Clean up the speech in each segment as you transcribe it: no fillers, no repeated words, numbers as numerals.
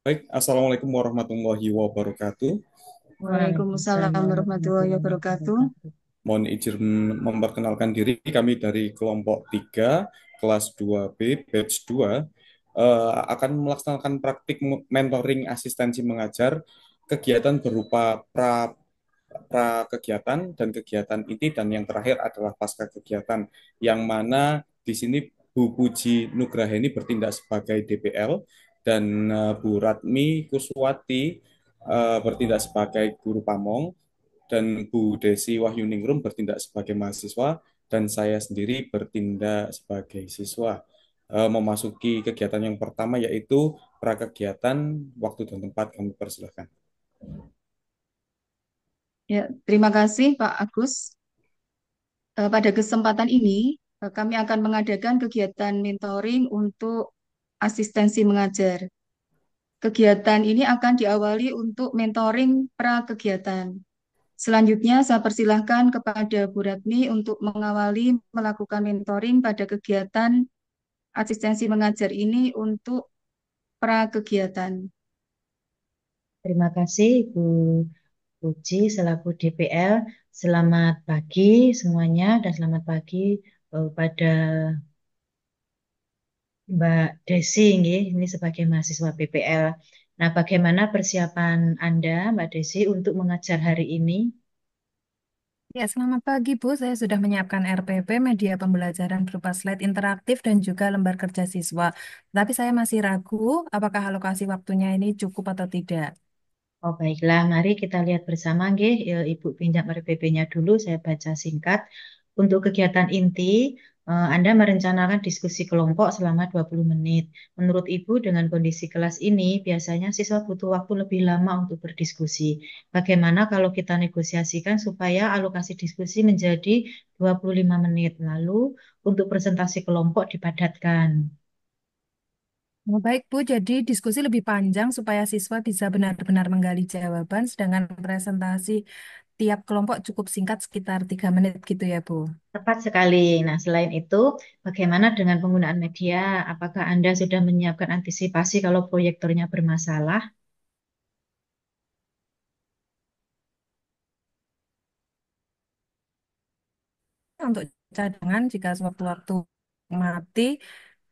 Baik, Assalamualaikum warahmatullahi wabarakatuh. Waalaikumsalam warahmatullahi wabarakatuh. Mohon izin memperkenalkan diri, kami dari kelompok 3, kelas 2B, batch 2, akan melaksanakan praktik mentoring asistensi mengajar, kegiatan berupa pra kegiatan dan kegiatan inti, dan yang terakhir adalah pasca kegiatan, yang mana di sini Bu Puji Nugraheni bertindak sebagai DPL dan Bu Ratmi Kuswati bertindak sebagai guru pamong, dan Bu Desi Wahyuningrum bertindak sebagai mahasiswa, dan saya sendiri bertindak sebagai siswa. Memasuki kegiatan yang pertama, yaitu prakegiatan. Waktu dan tempat kami persilahkan. Ya, terima kasih Pak Agus. Pada kesempatan ini, kami akan mengadakan kegiatan mentoring untuk asistensi mengajar. Kegiatan ini akan diawali untuk mentoring pra-kegiatan. Selanjutnya, saya persilahkan kepada Bu Ratmi untuk mengawali melakukan mentoring pada kegiatan asistensi mengajar ini untuk pra-kegiatan. Terima kasih Ibu Puji selaku DPL. Selamat pagi semuanya dan selamat pagi pada Mbak Desi nggih, ini sebagai mahasiswa PPL. Nah, bagaimana persiapan Anda, Mbak Desi, untuk mengajar hari ini? Ya, selamat pagi Bu. Saya sudah menyiapkan RPP, media pembelajaran berupa slide interaktif dan juga lembar kerja siswa. Tapi saya masih ragu apakah alokasi waktunya ini cukup atau tidak. Oh, baiklah, mari kita lihat bersama nggih. Ibu pinjam RPP-nya dulu, saya baca singkat. Untuk kegiatan inti, Anda merencanakan diskusi kelompok selama 20 menit. Menurut Ibu, dengan kondisi kelas ini, biasanya siswa butuh waktu lebih lama untuk berdiskusi. Bagaimana kalau kita negosiasikan supaya alokasi diskusi menjadi 25 menit, lalu untuk presentasi kelompok dipadatkan. Oh, baik Bu, jadi diskusi lebih panjang supaya siswa bisa benar-benar menggali jawaban, sedangkan presentasi tiap kelompok cukup singkat sekitar 3 menit gitu ya Bu. Tepat sekali. Nah, selain itu, bagaimana dengan penggunaan media? Apakah Anda sudah menyiapkan antisipasi kalau proyektornya bermasalah? Untuk cadangan jika sewaktu-waktu mati,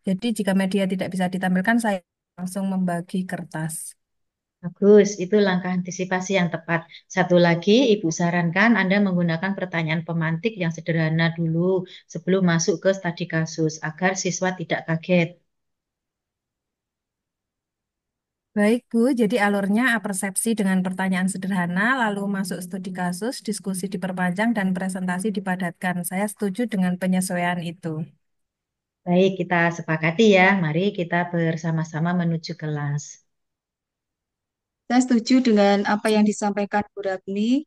jadi jika media tidak bisa ditampilkan, saya langsung membagi kertas. Bagus, itu langkah antisipasi yang tepat. Satu lagi, Ibu sarankan Anda menggunakan pertanyaan pemantik yang sederhana dulu sebelum masuk ke studi kasus, agar siswa tidak kaget. Baik, Bu. Jadi alurnya persepsi dengan pertanyaan sederhana, lalu masuk studi kasus, diskusi diperpanjang, dan presentasi dipadatkan. Saya setuju dengan penyesuaian itu. Baik, kita sepakati ya. Mari kita bersama-sama menuju kelas. Saya setuju dengan apa yang disampaikan Bu Ratmi.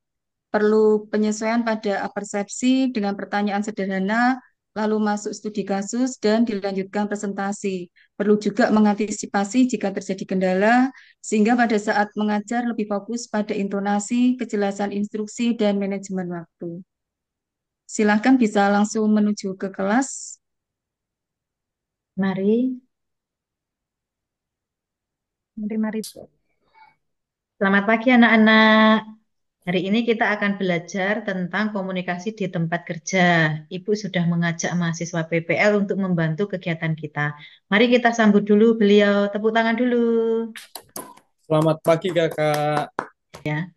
Perlu penyesuaian pada persepsi dengan pertanyaan sederhana, lalu masuk studi kasus, dan dilanjutkan presentasi. Perlu juga mengantisipasi jika terjadi kendala, sehingga pada saat mengajar lebih fokus pada intonasi, kejelasan instruksi, dan manajemen waktu. Silahkan bisa langsung menuju ke kelas. Mari. Mari-mari. Selamat pagi anak-anak. Hari ini kita akan belajar tentang komunikasi di tempat kerja. Ibu sudah mengajak mahasiswa PPL untuk membantu kegiatan kita. Mari kita sambut dulu beliau. Tepuk tangan dulu. Selamat pagi, Kakak. Ya.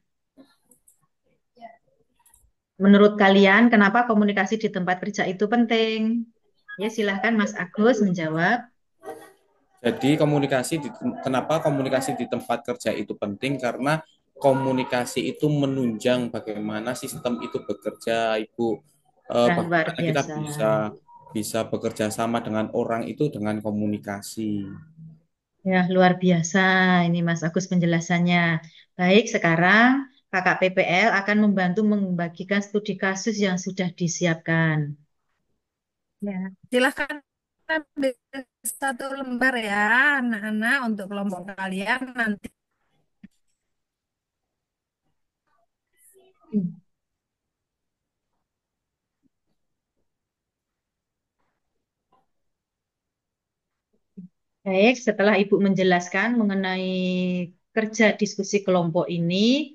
Menurut kalian, kenapa komunikasi di tempat kerja itu penting? Ya, silahkan Mas Agus menjawab. Jadi kenapa komunikasi di tempat kerja itu penting? Karena komunikasi itu menunjang bagaimana sistem itu bekerja, Ibu. Nah, luar Bagaimana kita biasa. bisa bisa bekerja sama dengan orang itu dengan komunikasi. Ya, luar biasa. Ini Mas Agus penjelasannya. Baik, sekarang Kakak PPL akan membantu membagikan studi kasus yang sudah disiapkan. Ya, silahkan ambil satu lembar ya, anak-anak, untuk kelompok kalian nanti. Baik, setelah Ibu menjelaskan mengenai kerja diskusi kelompok ini,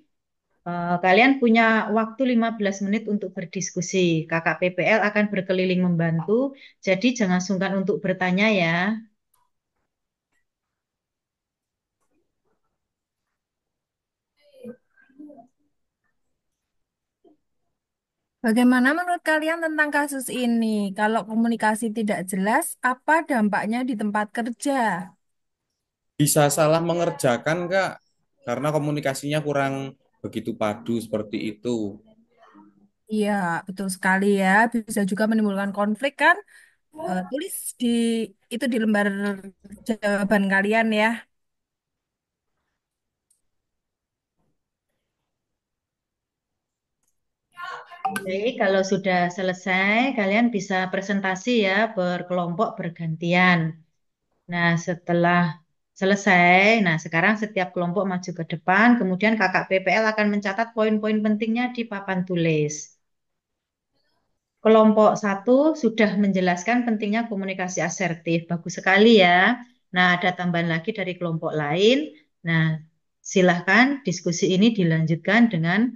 kalian punya waktu 15 menit untuk berdiskusi. Kakak PPL akan berkeliling membantu, jadi jangan sungkan untuk bertanya ya. Bagaimana menurut kalian tentang kasus ini? Kalau komunikasi tidak jelas, apa dampaknya di tempat kerja? Bisa salah mengerjakan, Kak, karena komunikasinya kurang begitu padu seperti itu. Iya, betul sekali ya. Bisa juga menimbulkan konflik kan? Tulis di itu di lembar jawaban kalian ya. Baik, kalau sudah selesai, kalian bisa presentasi ya, berkelompok bergantian. Nah, setelah selesai, nah sekarang setiap kelompok maju ke depan, kemudian kakak PPL akan mencatat poin-poin pentingnya di papan tulis. Kelompok satu sudah menjelaskan pentingnya komunikasi asertif. Bagus sekali ya. Nah, ada tambahan lagi dari kelompok lain. Nah, silahkan diskusi ini dilanjutkan dengan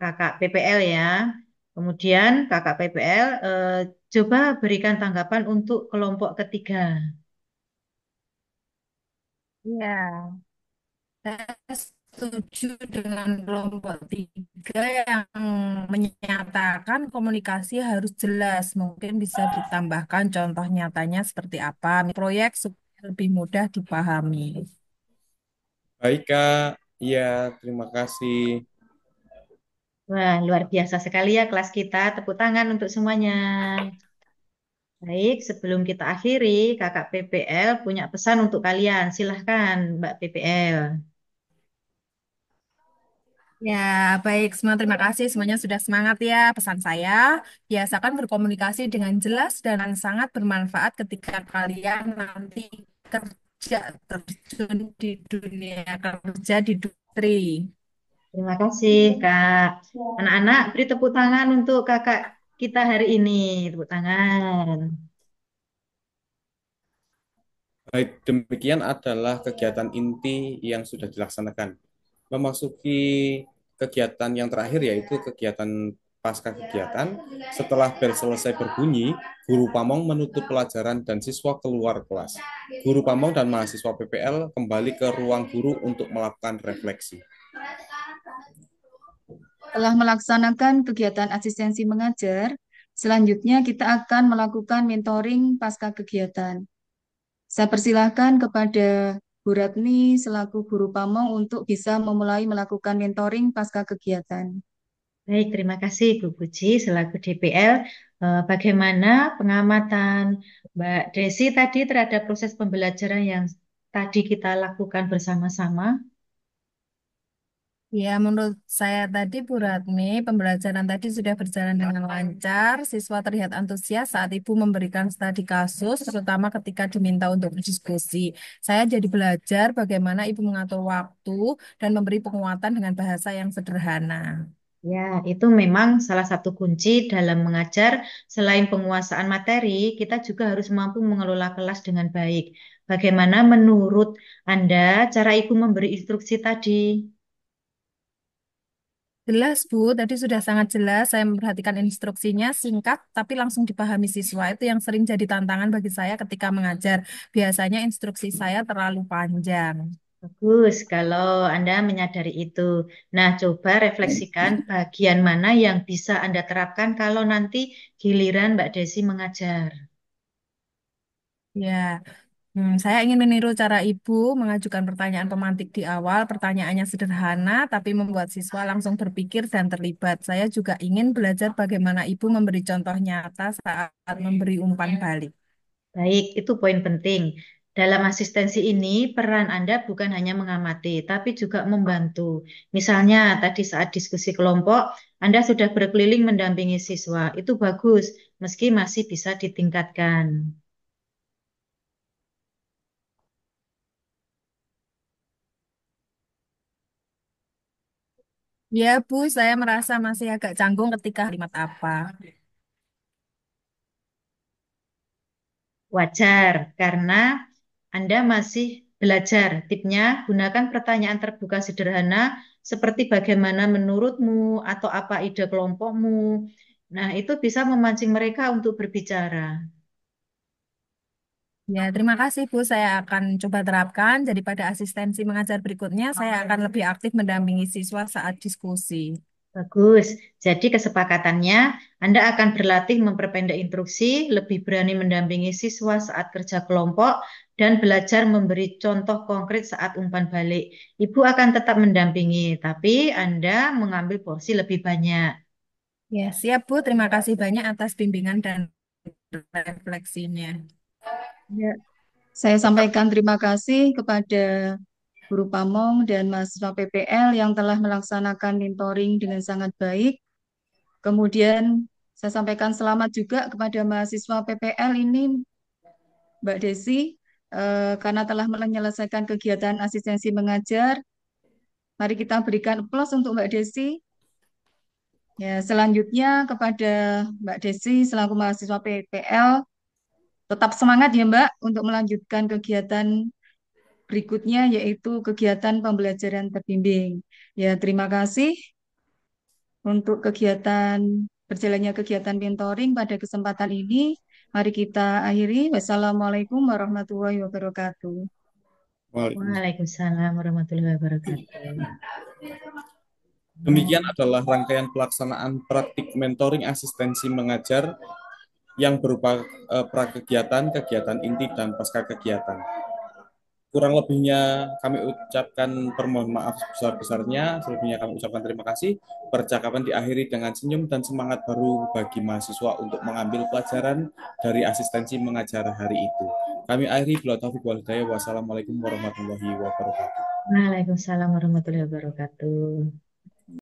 kakak PPL ya. Kemudian kakak PPL coba berikan tanggapan untuk kelompok ketiga. Ya, saya setuju dengan kelompok tiga yang menyatakan komunikasi harus jelas. Mungkin bisa ditambahkan contoh nyatanya seperti apa proyek supaya lebih mudah dipahami. Baik, Kak. Iya, terima kasih. Wah, luar biasa sekali ya kelas kita. Tepuk tangan untuk semuanya. Baik, sebelum kita akhiri, kakak PPL punya pesan untuk kalian. Silahkan, Mbak PPL. Ya, baik. Semua terima kasih. Semuanya sudah semangat ya. Pesan saya, biasakan berkomunikasi dengan jelas dan sangat bermanfaat ketika kalian nanti kerja terjun di dunia kerja di industri. Terima kasih, Kak. Anak-anak, beri tepuk tangan untuk kakak kita hari ini. Tepuk tangan. Baik, demikian adalah kegiatan inti yang sudah dilaksanakan. Memasuki kegiatan yang terakhir yaitu kegiatan pasca kegiatan. Setelah bel selesai berbunyi, guru pamong menutup pelajaran dan siswa keluar kelas. Guru pamong dan mahasiswa PPL kembali ke ruang guru untuk melakukan refleksi. Telah melaksanakan kegiatan asistensi mengajar, selanjutnya kita akan melakukan mentoring pasca kegiatan. Saya persilahkan kepada Bu Ratni selaku guru pamong untuk bisa memulai melakukan mentoring pasca kegiatan. Baik, terima kasih Bu Puji selaku DPL. Bagaimana pengamatan Mbak Desi tadi terhadap proses pembelajaran yang tadi kita lakukan bersama-sama? Ya, menurut saya tadi Bu Ratmi, pembelajaran tadi sudah berjalan dengan lancar. Siswa terlihat antusias saat Ibu memberikan studi kasus, terutama ketika diminta untuk berdiskusi. Saya jadi belajar bagaimana Ibu mengatur waktu dan memberi penguatan dengan bahasa yang sederhana. Ya, itu memang salah satu kunci dalam mengajar. Selain penguasaan materi, kita juga harus mampu mengelola kelas dengan baik. Bagaimana menurut Anda cara Ibu memberi instruksi tadi? Jelas, Bu. Tadi sudah sangat jelas. Saya memperhatikan instruksinya singkat, tapi langsung dipahami siswa. Itu yang sering jadi tantangan bagi saya ketika mengajar. Biasanya instruksi saya terlalu panjang. Bagus, kalau Anda menyadari itu. Nah, coba refleksikan bagian mana yang bisa Anda terapkan kalau nanti giliran Mbak Desi mengajar. Ya, saya ingin meniru cara Ibu mengajukan pertanyaan pemantik di awal. Pertanyaannya sederhana, tapi membuat siswa langsung berpikir dan terlibat. Saya juga ingin belajar bagaimana Ibu memberi contoh nyata saat memberi umpan balik. Baik, itu poin penting. Dalam asistensi ini, peran Anda bukan hanya mengamati, tapi juga membantu. Misalnya, tadi saat diskusi kelompok, Anda sudah berkeliling mendampingi siswa. Itu bagus, meski masih bisa ditingkatkan. Ya, Bu, saya merasa masih agak canggung ketika kalimat apa. Wajar, karena Anda masih belajar. Tipnya, gunakan pertanyaan terbuka sederhana seperti bagaimana menurutmu atau apa ide kelompokmu. Nah, itu bisa memancing mereka untuk berbicara. Ya, terima kasih Bu. Saya akan coba terapkan. Jadi pada asistensi mengajar berikutnya, saya akan lebih aktif mendampingi siswa saat diskusi. Bagus. Jadi kesepakatannya, Anda akan berlatih memperpendek instruksi, lebih berani mendampingi siswa saat kerja kelompok, dan belajar memberi contoh konkret saat umpan balik. Ibu akan tetap mendampingi, tapi Anda mengambil porsi lebih banyak. Ya, siap Bu. Terima kasih banyak atas bimbingan dan refleksinya. Ya, saya sampaikan terima kasih kepada Guru Pamong dan mahasiswa PPL yang telah melaksanakan mentoring dengan sangat baik. Kemudian saya sampaikan selamat juga kepada mahasiswa PPL ini, Mbak Desi, karena telah menyelesaikan kegiatan asistensi mengajar. Mari kita berikan aplaus untuk Mbak Desi. Ya, selanjutnya kepada Mbak Desi selaku mahasiswa PPL, tetap semangat ya Mbak untuk melanjutkan kegiatan berikutnya yaitu kegiatan pembelajaran terbimbing. Ya, terima kasih untuk berjalannya kegiatan mentoring pada kesempatan ini. Mari kita akhiri. Wassalamualaikum warahmatullahi wabarakatuh. Waalaikumsalam. Waalaikumsalam warahmatullahi wabarakatuh. Demikian adalah rangkaian pelaksanaan praktik mentoring asistensi mengajar yang berupa prakegiatan, kegiatan inti, dan pasca kegiatan. Kurang lebihnya kami ucapkan permohon maaf sebesar-besarnya, selebihnya kami ucapkan terima kasih. Percakapan diakhiri dengan senyum dan semangat baru bagi mahasiswa untuk mengambil pelajaran dari asistensi mengajar hari itu. Kami akhiri bila taufiq wal hidayah. Wassalamualaikum warahmatullahi wabarakatuh. Waalaikumsalam warahmatullahi wabarakatuh.